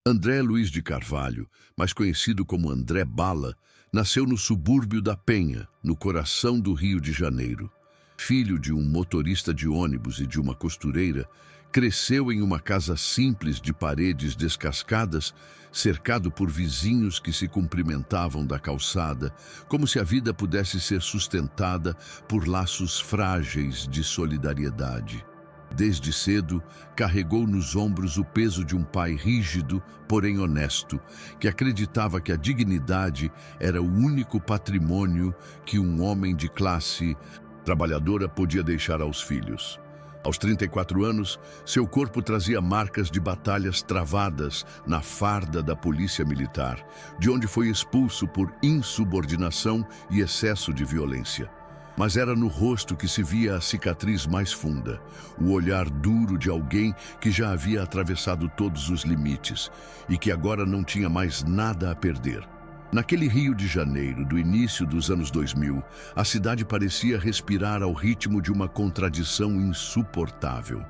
André Luiz de Carvalho, mais conhecido como André Bala, nasceu no subúrbio da Penha, no coração do Rio de Janeiro. Filho de um motorista de ônibus e de uma costureira, cresceu em uma casa simples de paredes descascadas, cercado por vizinhos que se cumprimentavam da calçada, como se a vida pudesse ser sustentada por laços frágeis de solidariedade. Desde cedo, carregou nos ombros o peso de um pai rígido, porém honesto, que acreditava que a dignidade era o único patrimônio que um homem de classe trabalhadora podia deixar aos filhos. Aos 34 anos, seu corpo trazia marcas de batalhas travadas na farda da polícia militar, de onde foi expulso por insubordinação e excesso de violência. Mas era no rosto que se via a cicatriz mais funda, o olhar duro de alguém que já havia atravessado todos os limites e que agora não tinha mais nada a perder. Naquele Rio de Janeiro do início dos anos 2000, a cidade parecia respirar ao ritmo de uma contradição insuportável.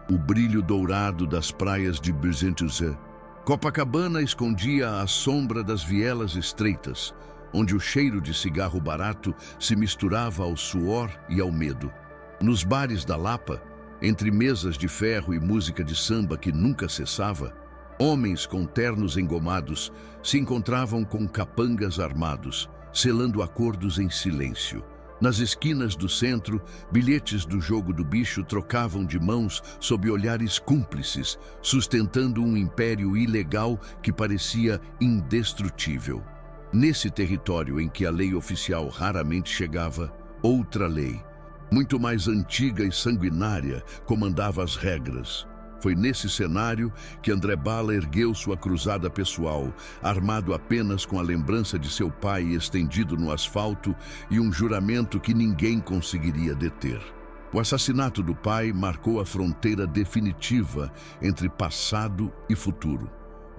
O brilho dourado das praias de Besançon, Copacabana escondia a sombra das vielas estreitas, onde o cheiro de cigarro barato se misturava ao suor e ao medo. Nos bares da Lapa, entre mesas de ferro e música de samba que nunca cessava, homens com ternos engomados se encontravam com capangas armados, selando acordos em silêncio. Nas esquinas do centro, bilhetes do jogo do bicho trocavam de mãos sob olhares cúmplices, sustentando um império ilegal que parecia indestrutível. Nesse território em que a lei oficial raramente chegava, outra lei, muito mais antiga e sanguinária, comandava as regras. Foi nesse cenário que André Bala ergueu sua cruzada pessoal, armado apenas com a lembrança de seu pai estendido no asfalto e um juramento que ninguém conseguiria deter. O assassinato do pai marcou a fronteira definitiva entre passado e futuro.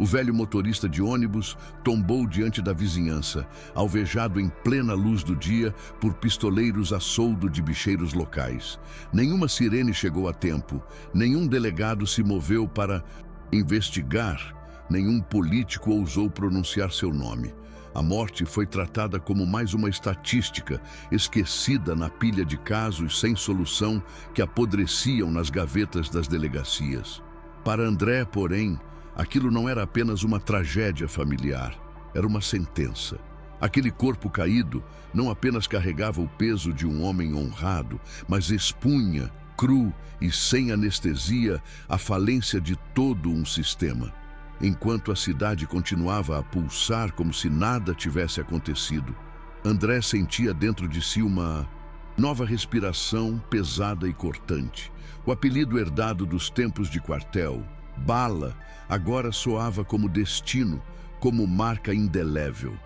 O velho motorista de ônibus tombou diante da vizinhança, alvejado em plena luz do dia por pistoleiros a soldo de bicheiros locais. Nenhuma sirene chegou a tempo, nenhum delegado se moveu para investigar, nenhum político ousou pronunciar seu nome. A morte foi tratada como mais uma estatística, esquecida na pilha de casos sem solução que apodreciam nas gavetas das delegacias. Para André, porém, aquilo não era apenas uma tragédia familiar, era uma sentença. Aquele corpo caído não apenas carregava o peso de um homem honrado, mas expunha, cru e sem anestesia, a falência de todo um sistema. Enquanto a cidade continuava a pulsar como se nada tivesse acontecido, André sentia dentro de si uma nova respiração pesada e cortante. O apelido herdado dos tempos de quartel, Bala, agora soava como destino, como marca indelével.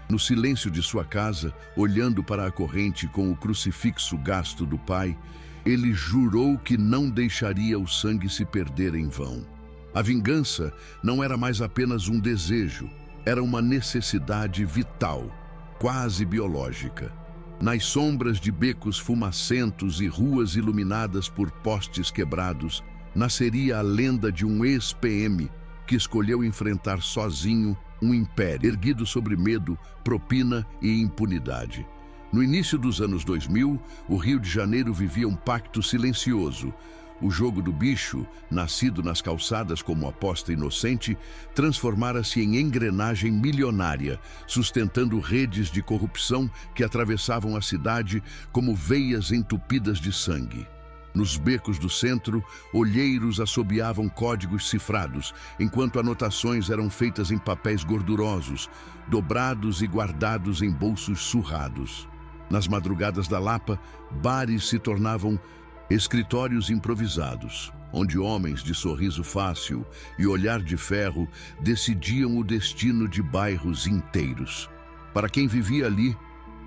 No silêncio de sua casa, olhando para a corrente com o crucifixo gasto do pai, ele jurou que não deixaria o sangue se perder em vão. A vingança não era mais apenas um desejo, era uma necessidade vital, quase biológica. Nas sombras de becos fumacentos e ruas iluminadas por postes quebrados, nasceria a lenda de um ex-PM que escolheu enfrentar sozinho um império erguido sobre medo, propina e impunidade. No início dos anos 2000, o Rio de Janeiro vivia um pacto silencioso. O jogo do bicho, nascido nas calçadas como aposta inocente, transformara-se em engrenagem milionária, sustentando redes de corrupção que atravessavam a cidade como veias entupidas de sangue. Nos becos do centro, olheiros assobiavam códigos cifrados, enquanto anotações eram feitas em papéis gordurosos, dobrados e guardados em bolsos surrados. Nas madrugadas da Lapa, bares se tornavam escritórios improvisados, onde homens de sorriso fácil e olhar de ferro decidiam o destino de bairros inteiros. Para quem vivia ali,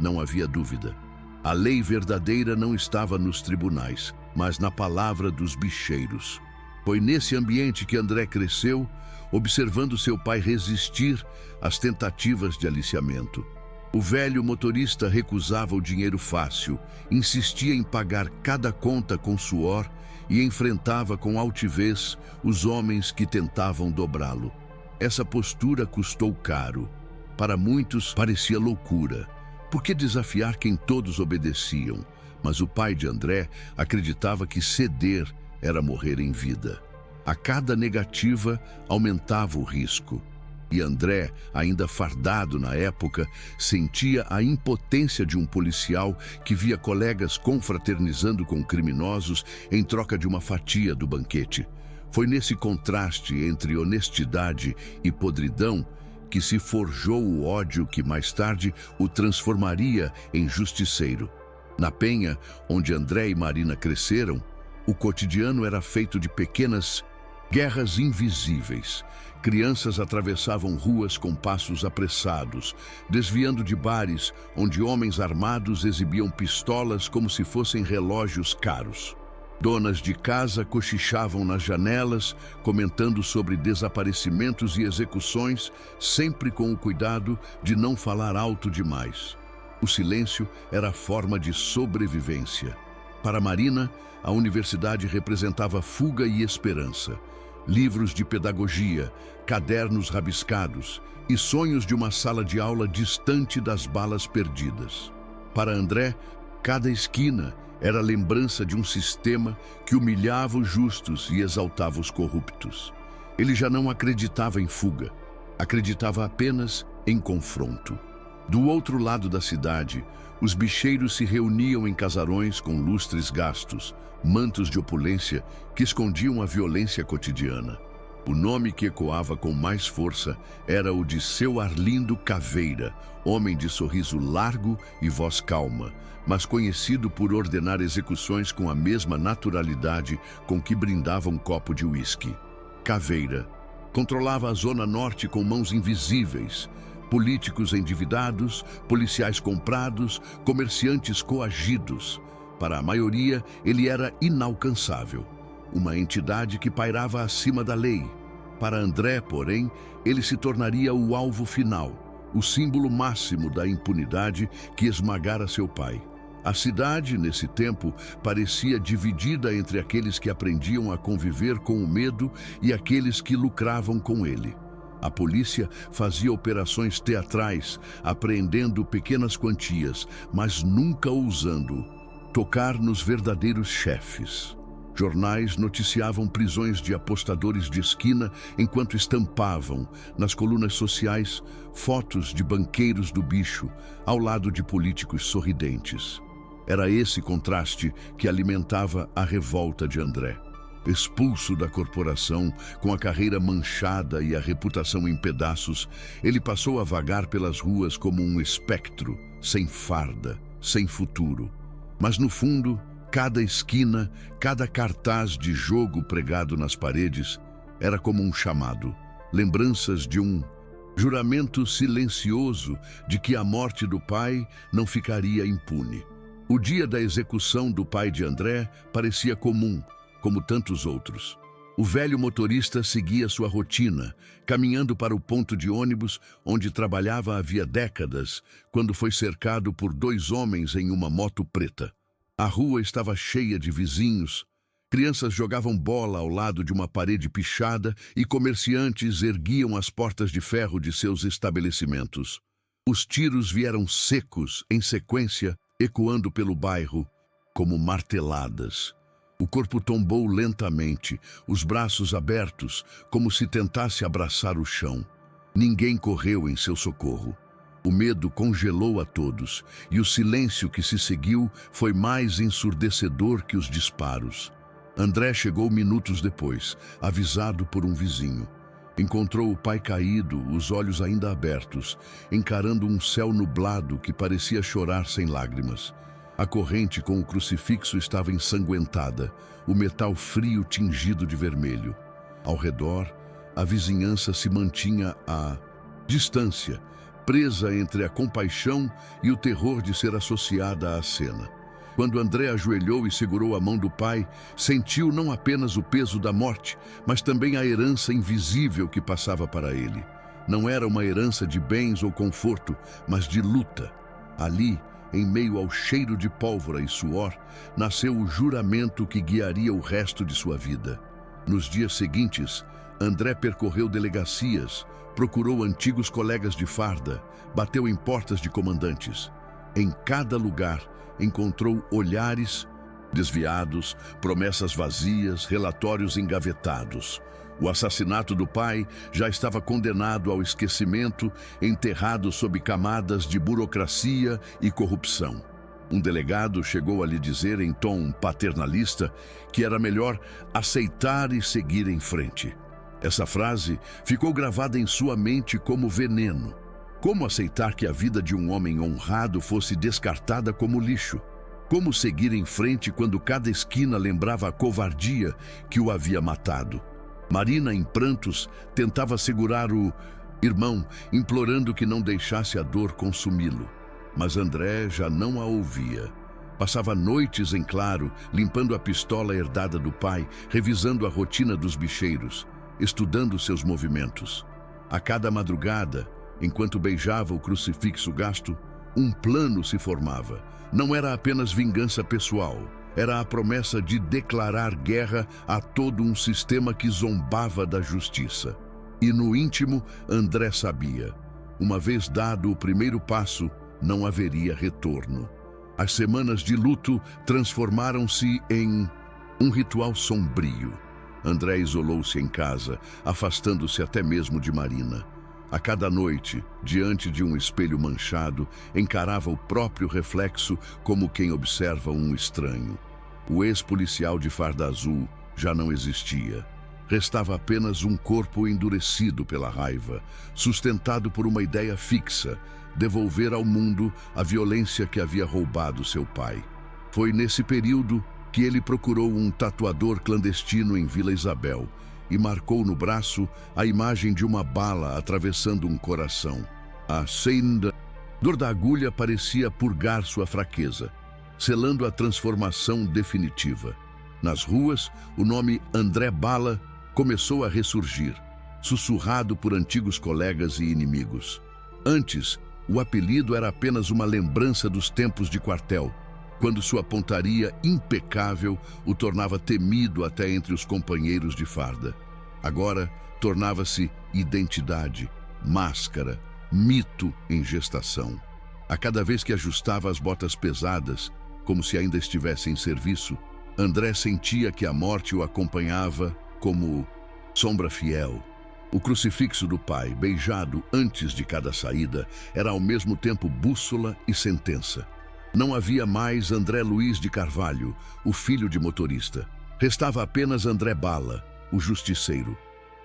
não havia dúvida. A lei verdadeira não estava nos tribunais, mas na palavra dos bicheiros. Foi nesse ambiente que André cresceu, observando seu pai resistir às tentativas de aliciamento. O velho motorista recusava o dinheiro fácil, insistia em pagar cada conta com suor e enfrentava com altivez os homens que tentavam dobrá-lo. Essa postura custou caro. Para muitos parecia loucura. Por que desafiar quem todos obedeciam? Mas o pai de André acreditava que ceder era morrer em vida. A cada negativa aumentava o risco. E André, ainda fardado na época, sentia a impotência de um policial que via colegas confraternizando com criminosos em troca de uma fatia do banquete. Foi nesse contraste entre honestidade e podridão que se forjou o ódio que mais tarde o transformaria em justiceiro. Na Penha, onde André e Marina cresceram, o cotidiano era feito de pequenas guerras invisíveis. Crianças atravessavam ruas com passos apressados, desviando de bares onde homens armados exibiam pistolas como se fossem relógios caros. Donas de casa cochichavam nas janelas, comentando sobre desaparecimentos e execuções, sempre com o cuidado de não falar alto demais. O silêncio era forma de sobrevivência. Para Marina, a universidade representava fuga e esperança. Livros de pedagogia, cadernos rabiscados e sonhos de uma sala de aula distante das balas perdidas. Para André, cada esquina era lembrança de um sistema que humilhava os justos e exaltava os corruptos. Ele já não acreditava em fuga, acreditava apenas em confronto. Do outro lado da cidade, os bicheiros se reuniam em casarões com lustres gastos, mantos de opulência que escondiam a violência cotidiana. O nome que ecoava com mais força era o de seu Arlindo Caveira, homem de sorriso largo e voz calma, mas conhecido por ordenar execuções com a mesma naturalidade com que brindava um copo de uísque. Caveira controlava a Zona Norte com mãos invisíveis. Políticos endividados, policiais comprados, comerciantes coagidos. Para a maioria, ele era inalcançável. Uma entidade que pairava acima da lei. Para André, porém, ele se tornaria o alvo final, o símbolo máximo da impunidade que esmagara seu pai. A cidade, nesse tempo, parecia dividida entre aqueles que aprendiam a conviver com o medo e aqueles que lucravam com ele. A polícia fazia operações teatrais, apreendendo pequenas quantias, mas nunca ousando tocar nos verdadeiros chefes. Jornais noticiavam prisões de apostadores de esquina enquanto estampavam, nas colunas sociais, fotos de banqueiros do bicho, ao lado de políticos sorridentes. Era esse contraste que alimentava a revolta de André. Expulso da corporação, com a carreira manchada e a reputação em pedaços, ele passou a vagar pelas ruas como um espectro, sem farda, sem futuro. Mas no fundo, cada esquina, cada cartaz de jogo pregado nas paredes, era como um chamado, lembranças de um juramento silencioso de que a morte do pai não ficaria impune. O dia da execução do pai de André parecia comum, como tantos outros. O velho motorista seguia sua rotina, caminhando para o ponto de ônibus onde trabalhava havia décadas, quando foi cercado por dois homens em uma moto preta. A rua estava cheia de vizinhos. Crianças jogavam bola ao lado de uma parede pichada e comerciantes erguiam as portas de ferro de seus estabelecimentos. Os tiros vieram secos, em sequência, ecoando pelo bairro como marteladas. O corpo tombou lentamente, os braços abertos, como se tentasse abraçar o chão. Ninguém correu em seu socorro. O medo congelou a todos, e o silêncio que se seguiu foi mais ensurdecedor que os disparos. André chegou minutos depois, avisado por um vizinho. Encontrou o pai caído, os olhos ainda abertos, encarando um céu nublado que parecia chorar sem lágrimas. A corrente com o crucifixo estava ensanguentada, o metal frio tingido de vermelho. Ao redor, a vizinhança se mantinha à distância, presa entre a compaixão e o terror de ser associada à cena. Quando André ajoelhou e segurou a mão do pai, sentiu não apenas o peso da morte, mas também a herança invisível que passava para ele. Não era uma herança de bens ou conforto, mas de luta. Ali, em meio ao cheiro de pólvora e suor, nasceu o juramento que guiaria o resto de sua vida. Nos dias seguintes, André percorreu delegacias, procurou antigos colegas de farda, bateu em portas de comandantes. Em cada lugar, encontrou olhares desviados, promessas vazias, relatórios engavetados. O assassinato do pai já estava condenado ao esquecimento, enterrado sob camadas de burocracia e corrupção. Um delegado chegou a lhe dizer em tom paternalista que era melhor aceitar e seguir em frente. Essa frase ficou gravada em sua mente como veneno. Como aceitar que a vida de um homem honrado fosse descartada como lixo? Como seguir em frente quando cada esquina lembrava a covardia que o havia matado? Marina, em prantos, tentava segurar o irmão, implorando que não deixasse a dor consumi-lo. Mas André já não a ouvia. Passava noites em claro, limpando a pistola herdada do pai, revisando a rotina dos bicheiros, estudando seus movimentos. A cada madrugada, enquanto beijava o crucifixo gasto, um plano se formava. Não era apenas vingança pessoal, era a promessa de declarar guerra a todo um sistema que zombava da justiça. E no íntimo, André sabia, uma vez dado o primeiro passo, não haveria retorno. As semanas de luto transformaram-se em um ritual sombrio. André isolou-se em casa, afastando-se até mesmo de Marina. A cada noite, diante de um espelho manchado, encarava o próprio reflexo como quem observa um estranho. O ex-policial de farda azul já não existia. Restava apenas um corpo endurecido pela raiva, sustentado por uma ideia fixa: devolver ao mundo a violência que havia roubado seu pai. Foi nesse período que ele procurou um tatuador clandestino em Vila Isabel e marcou no braço a imagem de uma bala atravessando um coração. A dor da agulha parecia purgar sua fraqueza, selando a transformação definitiva. Nas ruas, o nome André Bala começou a ressurgir, sussurrado por antigos colegas e inimigos. Antes, o apelido era apenas uma lembrança dos tempos de quartel, quando sua pontaria impecável o tornava temido até entre os companheiros de farda. Agora, tornava-se identidade, máscara, mito em gestação. A cada vez que ajustava as botas pesadas, como se ainda estivesse em serviço, André sentia que a morte o acompanhava como sombra fiel. O crucifixo do pai, beijado antes de cada saída, era ao mesmo tempo bússola e sentença. Não havia mais André Luiz de Carvalho, o filho de motorista. Restava apenas André Bala, o justiceiro.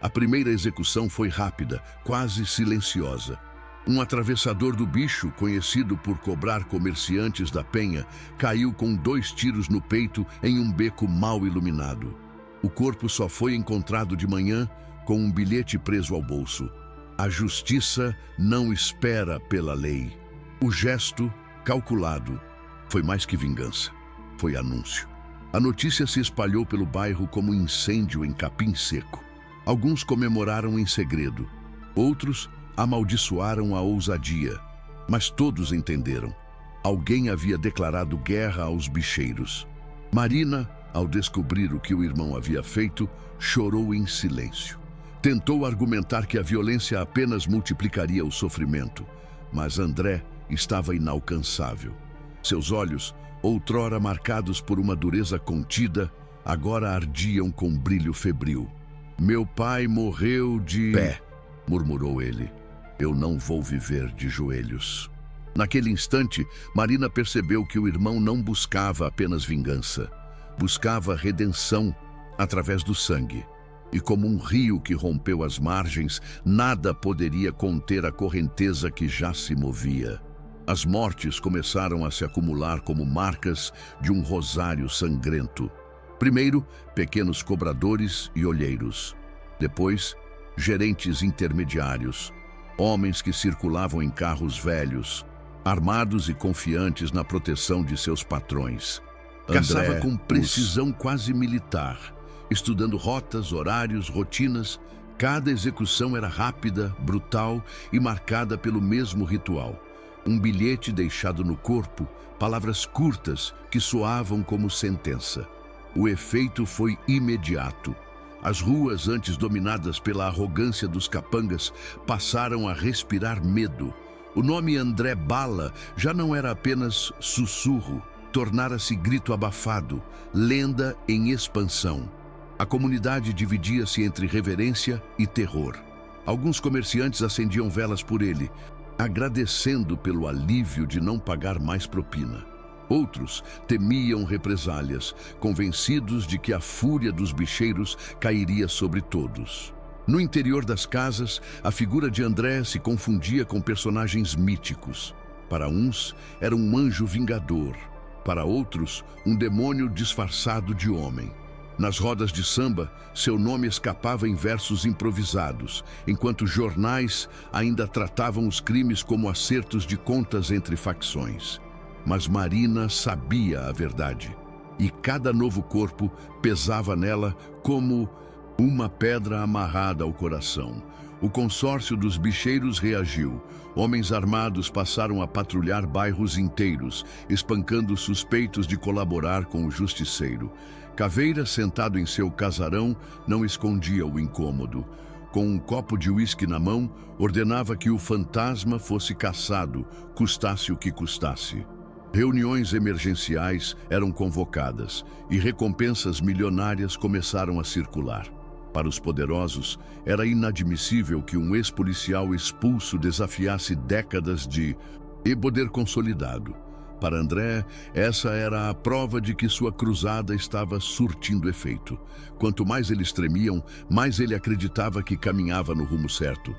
A primeira execução foi rápida, quase silenciosa. Um atravessador do bicho, conhecido por cobrar comerciantes da Penha, caiu com 2 tiros no peito em um beco mal iluminado. O corpo só foi encontrado de manhã com um bilhete preso ao bolso. A justiça não espera pela lei. O gesto, calculado, foi mais que vingança, foi anúncio. A notícia se espalhou pelo bairro como um incêndio em capim seco. Alguns comemoraram em segredo, outros amaldiçoaram a ousadia, mas todos entenderam. Alguém havia declarado guerra aos bicheiros. Marina, ao descobrir o que o irmão havia feito, chorou em silêncio. Tentou argumentar que a violência apenas multiplicaria o sofrimento, mas André estava inalcançável. Seus olhos, outrora marcados por uma dureza contida, agora ardiam com brilho febril. "Meu pai morreu de pé", murmurou ele. "Eu não vou viver de joelhos." Naquele instante, Marina percebeu que o irmão não buscava apenas vingança. Buscava redenção através do sangue. E como um rio que rompeu as margens, nada poderia conter a correnteza que já se movia. As mortes começaram a se acumular como marcas de um rosário sangrento. Primeiro, pequenos cobradores e olheiros. Depois, gerentes intermediários, homens que circulavam em carros velhos, armados e confiantes na proteção de seus patrões. Caçava com precisão quase militar, estudando rotas, horários, rotinas. Cada execução era rápida, brutal e marcada pelo mesmo ritual. Um bilhete deixado no corpo, palavras curtas que soavam como sentença. O efeito foi imediato. As ruas, antes dominadas pela arrogância dos capangas, passaram a respirar medo. O nome André Bala já não era apenas sussurro, tornara-se grito abafado, lenda em expansão. A comunidade dividia-se entre reverência e terror. Alguns comerciantes acendiam velas por ele, agradecendo pelo alívio de não pagar mais propina. Outros temiam represálias, convencidos de que a fúria dos bicheiros cairia sobre todos. No interior das casas, a figura de André se confundia com personagens míticos. Para uns, era um anjo vingador. Para outros, um demônio disfarçado de homem. Nas rodas de samba, seu nome escapava em versos improvisados, enquanto jornais ainda tratavam os crimes como acertos de contas entre facções. Mas Marina sabia a verdade, e cada novo corpo pesava nela como uma pedra amarrada ao coração. O consórcio dos bicheiros reagiu. Homens armados passaram a patrulhar bairros inteiros, espancando suspeitos de colaborar com o justiceiro. Caveira, sentado em seu casarão, não escondia o incômodo. Com um copo de uísque na mão, ordenava que o fantasma fosse caçado, custasse o que custasse. Reuniões emergenciais eram convocadas e recompensas milionárias começaram a circular. Para os poderosos, era inadmissível que um ex-policial expulso desafiasse décadas de poder consolidado. Para André, essa era a prova de que sua cruzada estava surtindo efeito. Quanto mais eles tremiam, mais ele acreditava que caminhava no rumo certo.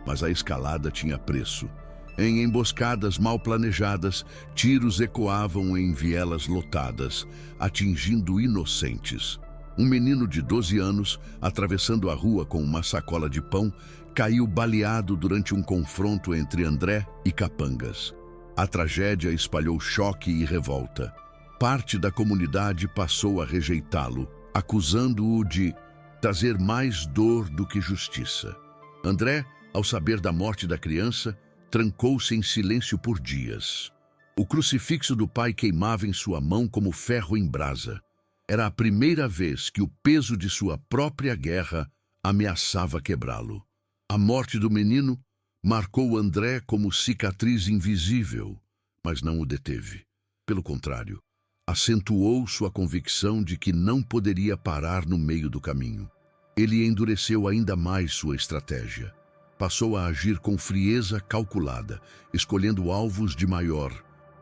Mas a escalada tinha preço. Em emboscadas mal planejadas, tiros ecoavam em vielas lotadas, atingindo inocentes. Um menino de 12 anos, atravessando a rua com uma sacola de pão, caiu baleado durante um confronto entre André e capangas. A tragédia espalhou choque e revolta. Parte da comunidade passou a rejeitá-lo, acusando-o de trazer mais dor do que justiça. André, ao saber da morte da criança, trancou-se em silêncio por dias. O crucifixo do pai queimava em sua mão como ferro em brasa. Era a primeira vez que o peso de sua própria guerra ameaçava quebrá-lo. A morte do menino marcou André como cicatriz invisível, mas não o deteve. Pelo contrário, acentuou sua convicção de que não poderia parar no meio do caminho. Ele endureceu ainda mais sua estratégia. Passou a agir com frieza calculada, escolhendo alvos de maior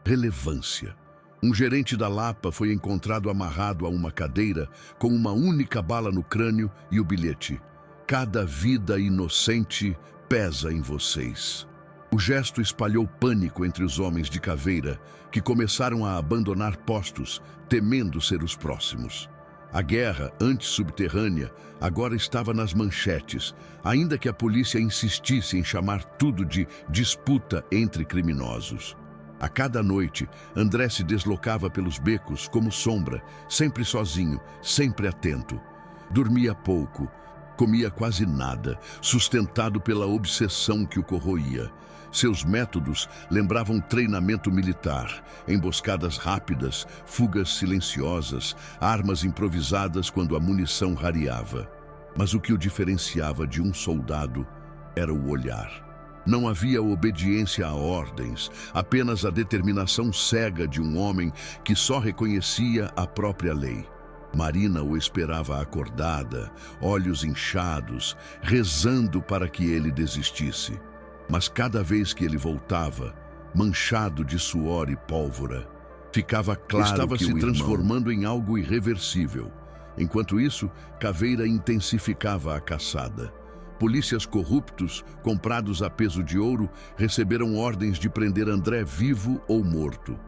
relevância. Um gerente da Lapa foi encontrado amarrado a uma cadeira com uma única bala no crânio e o bilhete: "Cada vida inocente pesa em vocês." O gesto espalhou pânico entre os homens de Caveira, que começaram a abandonar postos, temendo ser os próximos. A guerra antissubterrânea agora estava nas manchetes, ainda que a polícia insistisse em chamar tudo de disputa entre criminosos. A cada noite, André se deslocava pelos becos como sombra, sempre sozinho, sempre atento. Dormia pouco, comia quase nada, sustentado pela obsessão que o corroía. Seus métodos lembravam treinamento militar, emboscadas rápidas, fugas silenciosas, armas improvisadas quando a munição rareava. Mas o que o diferenciava de um soldado era o olhar. Não havia obediência a ordens, apenas a determinação cega de um homem que só reconhecia a própria lei. Marina o esperava acordada, olhos inchados, rezando para que ele desistisse. Mas cada vez que ele voltava, manchado de suor e pólvora, ficava claro estava que se transformando em algo irreversível. Enquanto isso, Caveira intensificava a caçada. Polícias corruptos, comprados a peso de ouro, receberam ordens de prender André vivo ou morto.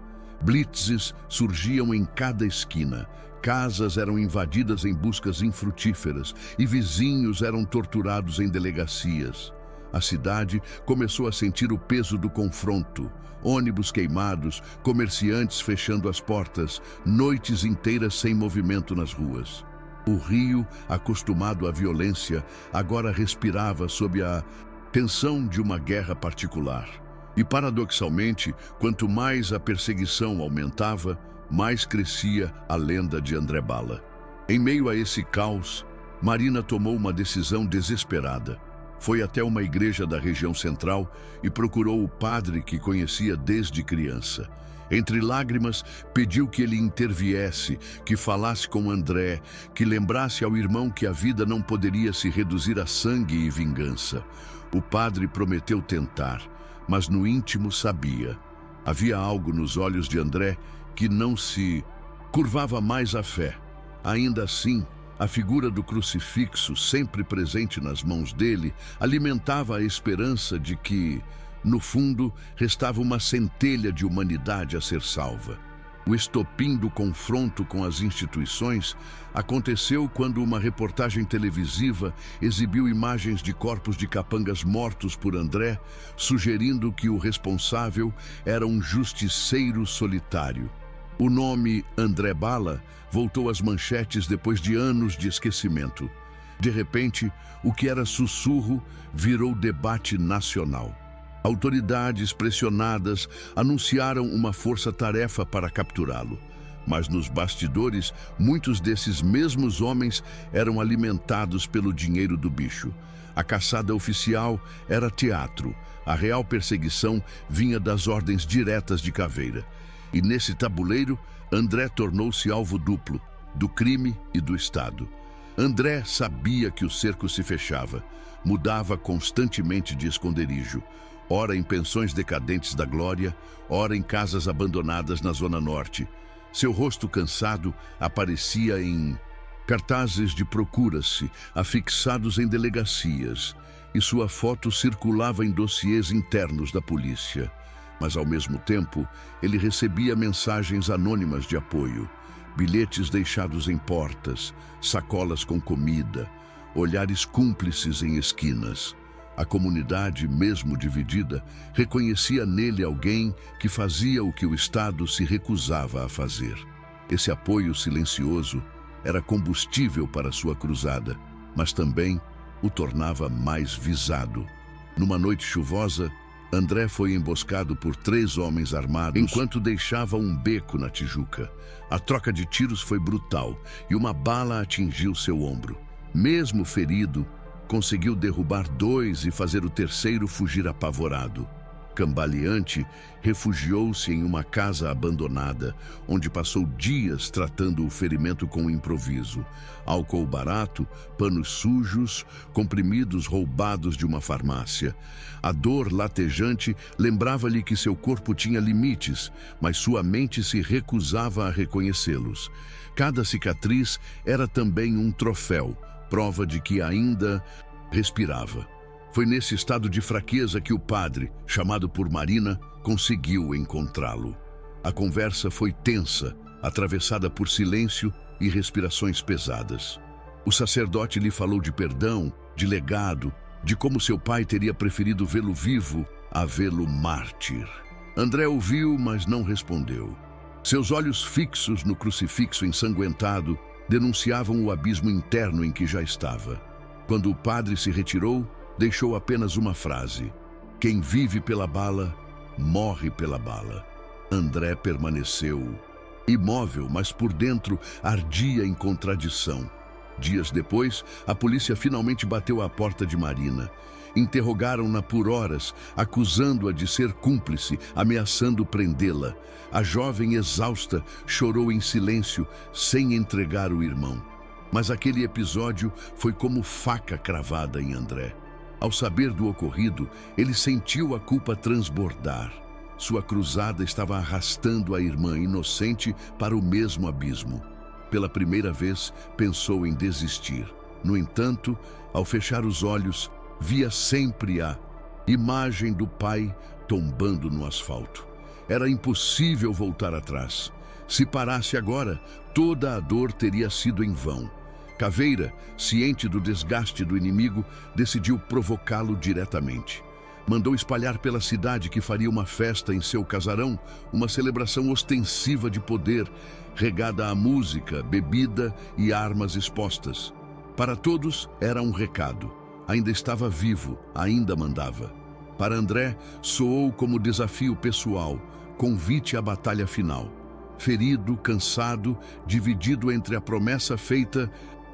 Blitzes surgiam em cada esquina. Casas eram invadidas em buscas infrutíferas e vizinhos eram torturados em delegacias. A cidade começou a sentir o peso do confronto. Ônibus queimados, comerciantes fechando as portas, noites inteiras sem movimento nas ruas. O Rio, acostumado à violência, agora respirava sob a tensão de uma guerra particular. E, paradoxalmente, quanto mais a perseguição aumentava, mais crescia a lenda de André Bala. Em meio a esse caos, Marina tomou uma decisão desesperada. Foi até uma igreja da região central e procurou o padre que conhecia desde criança. Entre lágrimas, pediu que ele interviesse, que falasse com André, que lembrasse ao irmão que a vida não poderia se reduzir a sangue e vingança. O padre prometeu tentar, mas no íntimo sabia. Havia algo nos olhos de André que não se curvava mais à fé. Ainda assim, a figura do crucifixo, sempre presente nas mãos dele, alimentava a esperança de que, no fundo, restava uma centelha de humanidade a ser salva. O estopim do confronto com as instituições aconteceu quando uma reportagem televisiva exibiu imagens de corpos de capangas mortos por André, sugerindo que o responsável era um justiceiro solitário. O nome André Bala voltou às manchetes depois de anos de esquecimento. De repente, o que era sussurro virou debate nacional. Autoridades pressionadas anunciaram uma força-tarefa para capturá-lo. Mas nos bastidores, muitos desses mesmos homens eram alimentados pelo dinheiro do bicho. A caçada oficial era teatro. A real perseguição vinha das ordens diretas de Caveira. E nesse tabuleiro, André tornou-se alvo duplo, do crime e do Estado. André sabia que o cerco se fechava, mudava constantemente de esconderijo, ora em pensões decadentes da Glória, ora em casas abandonadas na Zona Norte. Seu rosto cansado aparecia em cartazes de procura-se, afixados em delegacias, e sua foto circulava em dossiês internos da polícia. Mas, ao mesmo tempo, ele recebia mensagens anônimas de apoio, bilhetes deixados em portas, sacolas com comida, olhares cúmplices em esquinas. A comunidade, mesmo dividida, reconhecia nele alguém que fazia o que o Estado se recusava a fazer. Esse apoio silencioso era combustível para sua cruzada, mas também o tornava mais visado. Numa noite chuvosa, André foi emboscado por 3 homens armados enquanto deixava um beco na Tijuca. A troca de tiros foi brutal e uma bala atingiu seu ombro. Mesmo ferido, conseguiu derrubar 2 e fazer o terceiro fugir apavorado. Cambaleante, refugiou-se em uma casa abandonada, onde passou dias tratando o ferimento com improviso. Álcool barato, panos sujos, comprimidos roubados de uma farmácia. A dor latejante lembrava-lhe que seu corpo tinha limites, mas sua mente se recusava a reconhecê-los. Cada cicatriz era também um troféu, prova de que ainda respirava. Foi nesse estado de fraqueza que o padre, chamado por Marina, conseguiu encontrá-lo. A conversa foi tensa, atravessada por silêncio e respirações pesadas. O sacerdote lhe falou de perdão, de legado, de como seu pai teria preferido vê-lo vivo a vê-lo mártir. André ouviu, mas não respondeu. Seus olhos fixos no crucifixo ensanguentado denunciavam o abismo interno em que já estava. Quando o padre se retirou, deixou apenas uma frase: quem vive pela bala, morre pela bala. André permaneceu imóvel, mas por dentro ardia em contradição. Dias depois, a polícia finalmente bateu à porta de Marina. Interrogaram-na por horas, acusando-a de ser cúmplice, ameaçando prendê-la. A jovem, exausta, chorou em silêncio, sem entregar o irmão. Mas aquele episódio foi como faca cravada em André. Ao saber do ocorrido, ele sentiu a culpa transbordar. Sua cruzada estava arrastando a irmã inocente para o mesmo abismo. Pela primeira vez, pensou em desistir. No entanto, ao fechar os olhos, via sempre a imagem do pai tombando no asfalto. Era impossível voltar atrás. Se parasse agora, toda a dor teria sido em vão. Caveira, ciente do desgaste do inimigo, decidiu provocá-lo diretamente. Mandou espalhar pela cidade que faria uma festa em seu casarão, uma celebração ostensiva de poder, regada a música, bebida e armas expostas. Para todos era um recado. Ainda estava vivo, ainda mandava. Para André, soou como desafio pessoal, convite à batalha final. Ferido, cansado, dividido entre a promessa feita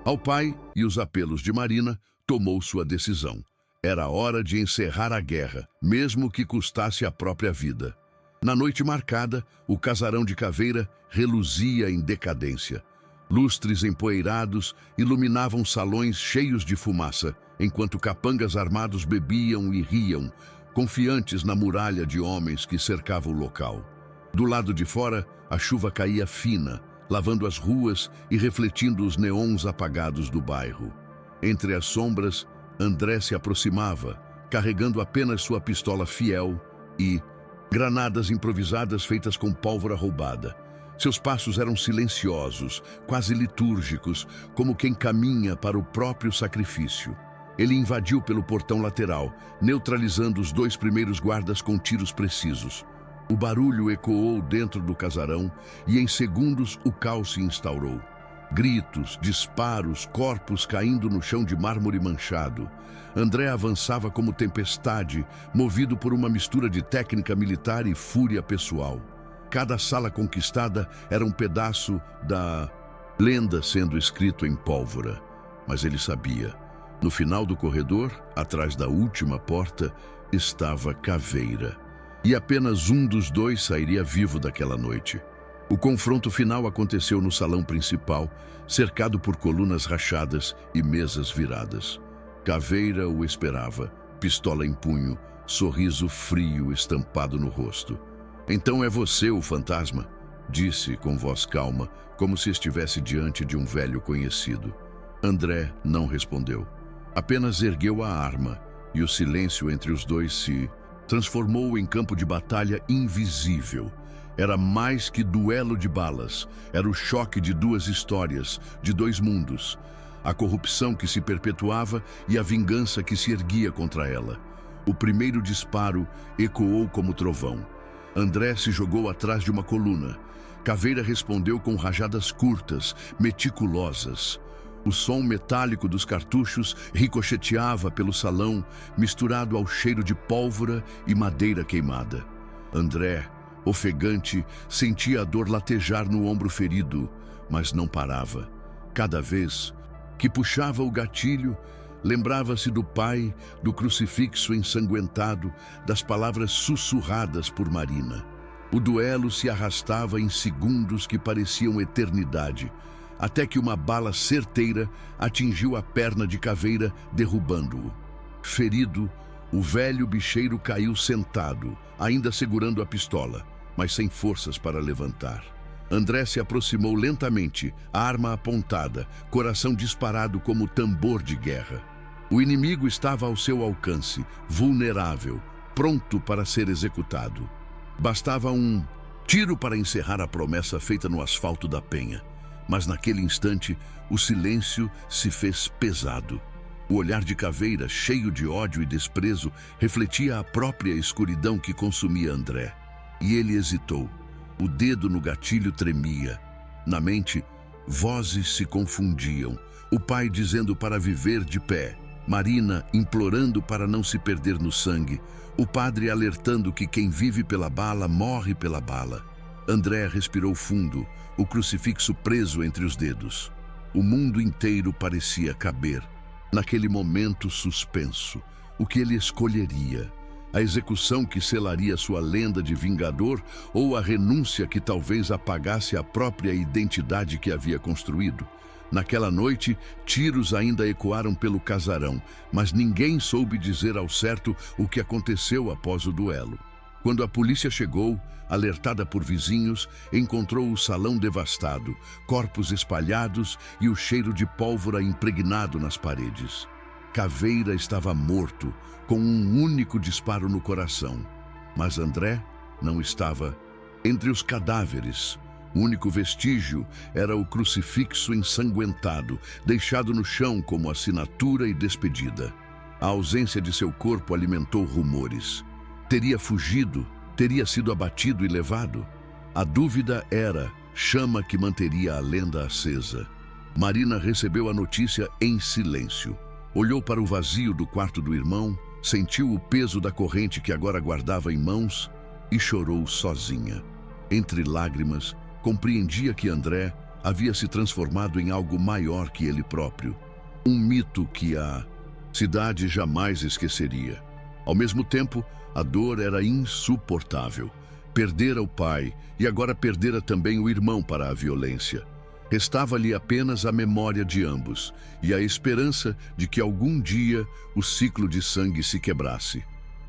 Ao pai e os apelos de Marina, tomou sua decisão. Era hora de encerrar a guerra, mesmo que custasse a própria vida. Na noite marcada, o casarão de Caveira reluzia em decadência. Lustres empoeirados iluminavam salões cheios de fumaça, enquanto capangas armados bebiam e riam, confiantes na muralha de homens que cercava o local. Do lado de fora, a chuva caía fina, lavando as ruas e refletindo os neons apagados do bairro. Entre as sombras, André se aproximava, carregando apenas sua pistola fiel e granadas improvisadas feitas com pólvora roubada. Seus passos eram silenciosos, quase litúrgicos, como quem caminha para o próprio sacrifício. Ele invadiu pelo portão lateral, neutralizando os 2 primeiros guardas com tiros precisos. O barulho ecoou dentro do casarão e, em segundos, o caos se instaurou. Gritos, disparos, corpos caindo no chão de mármore manchado. André avançava como tempestade, movido por uma mistura de técnica militar e fúria pessoal. Cada sala conquistada era um pedaço da lenda sendo escrito em pólvora. Mas ele sabia. No final do corredor, atrás da última porta, estava Caveira. E apenas um dos 2 sairia vivo daquela noite. O confronto final aconteceu no salão principal, cercado por colunas rachadas e mesas viradas. Caveira o esperava, pistola em punho, sorriso frio estampado no rosto. "Então é você o fantasma?", disse com voz calma, como se estivesse diante de um velho conhecido. André não respondeu. Apenas ergueu a arma, e o silêncio entre os 2 se transformou em campo de batalha invisível. Era mais que duelo de balas, era o choque de 2 histórias, de 2 mundos. A corrupção que se perpetuava e a vingança que se erguia contra ela. O primeiro disparo ecoou como trovão. André se jogou atrás de uma coluna. Caveira respondeu com rajadas curtas, meticulosas. O som metálico dos cartuchos ricocheteava pelo salão, misturado ao cheiro de pólvora e madeira queimada. André, ofegante, sentia a dor latejar no ombro ferido, mas não parava. Cada vez que puxava o gatilho, lembrava-se do pai, do crucifixo ensanguentado, das palavras sussurradas por Marina. O duelo se arrastava em segundos que pareciam eternidade, até que uma bala certeira atingiu a perna de Caveira, derrubando-o. Ferido, o velho bicheiro caiu sentado, ainda segurando a pistola, mas sem forças para levantar. André se aproximou lentamente, a arma apontada, coração disparado como tambor de guerra. O inimigo estava ao seu alcance, vulnerável, pronto para ser executado. Bastava um tiro para encerrar a promessa feita no asfalto da penha. Mas naquele instante, o silêncio se fez pesado. O olhar de Caveira, cheio de ódio e desprezo, refletia a própria escuridão que consumia André. E ele hesitou. O dedo no gatilho tremia. Na mente, vozes se confundiam. O pai dizendo para viver de pé. Marina implorando para não se perder no sangue. O padre alertando que quem vive pela bala, morre pela bala. André respirou fundo, o crucifixo preso entre os dedos. O mundo inteiro parecia caber. Naquele momento suspenso, o que ele escolheria? A execução que selaria sua lenda de vingador ou a renúncia que talvez apagasse a própria identidade que havia construído? Naquela noite, tiros ainda ecoaram pelo casarão, mas ninguém soube dizer ao certo o que aconteceu após o duelo. Quando a polícia chegou, alertada por vizinhos, encontrou o salão devastado, corpos espalhados e o cheiro de pólvora impregnado nas paredes. Caveira estava morto, com um único disparo no coração. Mas André não estava entre os cadáveres. O único vestígio era o crucifixo ensanguentado, deixado no chão como assinatura e despedida. A ausência de seu corpo alimentou rumores. Teria fugido? Teria sido abatido e levado? A dúvida era chama que manteria a lenda acesa. Marina recebeu a notícia em silêncio. Olhou para o vazio do quarto do irmão, sentiu o peso da corrente que agora guardava em mãos e chorou sozinha. Entre lágrimas, compreendia que André havia se transformado em algo maior que ele próprio. Um mito que a cidade jamais esqueceria. Ao mesmo tempo, a dor era insuportável. Perdera o pai e agora perdera também o irmão para a violência. Restava-lhe apenas a memória de ambos e a esperança de que algum dia o ciclo de sangue se quebrasse.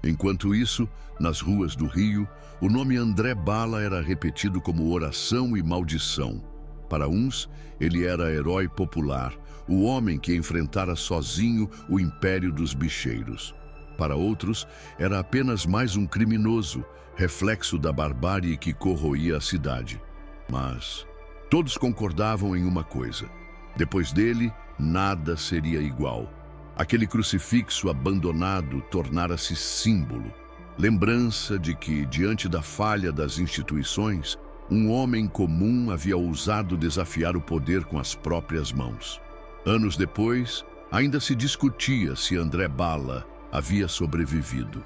Enquanto isso, nas ruas do Rio, o nome André Bala era repetido como oração e maldição. Para uns, ele era herói popular, o homem que enfrentara sozinho o império dos bicheiros. Para outros, era apenas mais um criminoso, reflexo da barbárie que corroía a cidade. Mas todos concordavam em uma coisa: depois dele, nada seria igual. Aquele crucifixo abandonado tornara-se símbolo, lembrança de que, diante da falha das instituições, um homem comum havia ousado desafiar o poder com as próprias mãos. Anos depois, ainda se discutia se André Bala havia sobrevivido.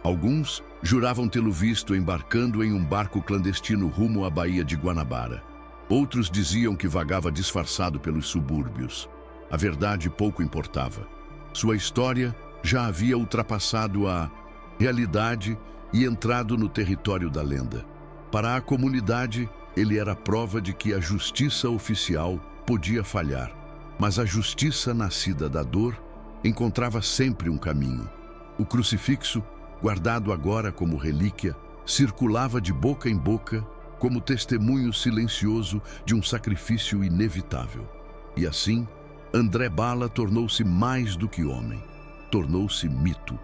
Alguns juravam tê-lo visto embarcando em um barco clandestino rumo à Baía de Guanabara. Outros diziam que vagava disfarçado pelos subúrbios. A verdade pouco importava. Sua história já havia ultrapassado a realidade e entrado no território da lenda. Para a comunidade, ele era prova de que a justiça oficial podia falhar, mas a justiça nascida da dor encontrava sempre um caminho. O crucifixo, guardado agora como relíquia, circulava de boca em boca como testemunho silencioso de um sacrifício inevitável. E assim, André Bala tornou-se mais do que homem. Tornou-se mito,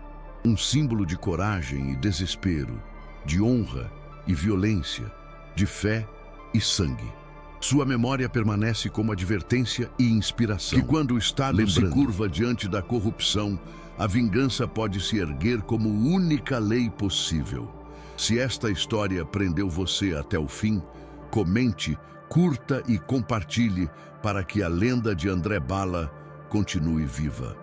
um símbolo de coragem e desespero, de honra e violência, de fé e sangue. Sua memória permanece como advertência e inspiração. Que quando o Estado se curva diante da corrupção, a vingança pode se erguer como única lei possível. Se esta história prendeu você até o fim, comente, curta e compartilhe para que a lenda de André Bala continue viva.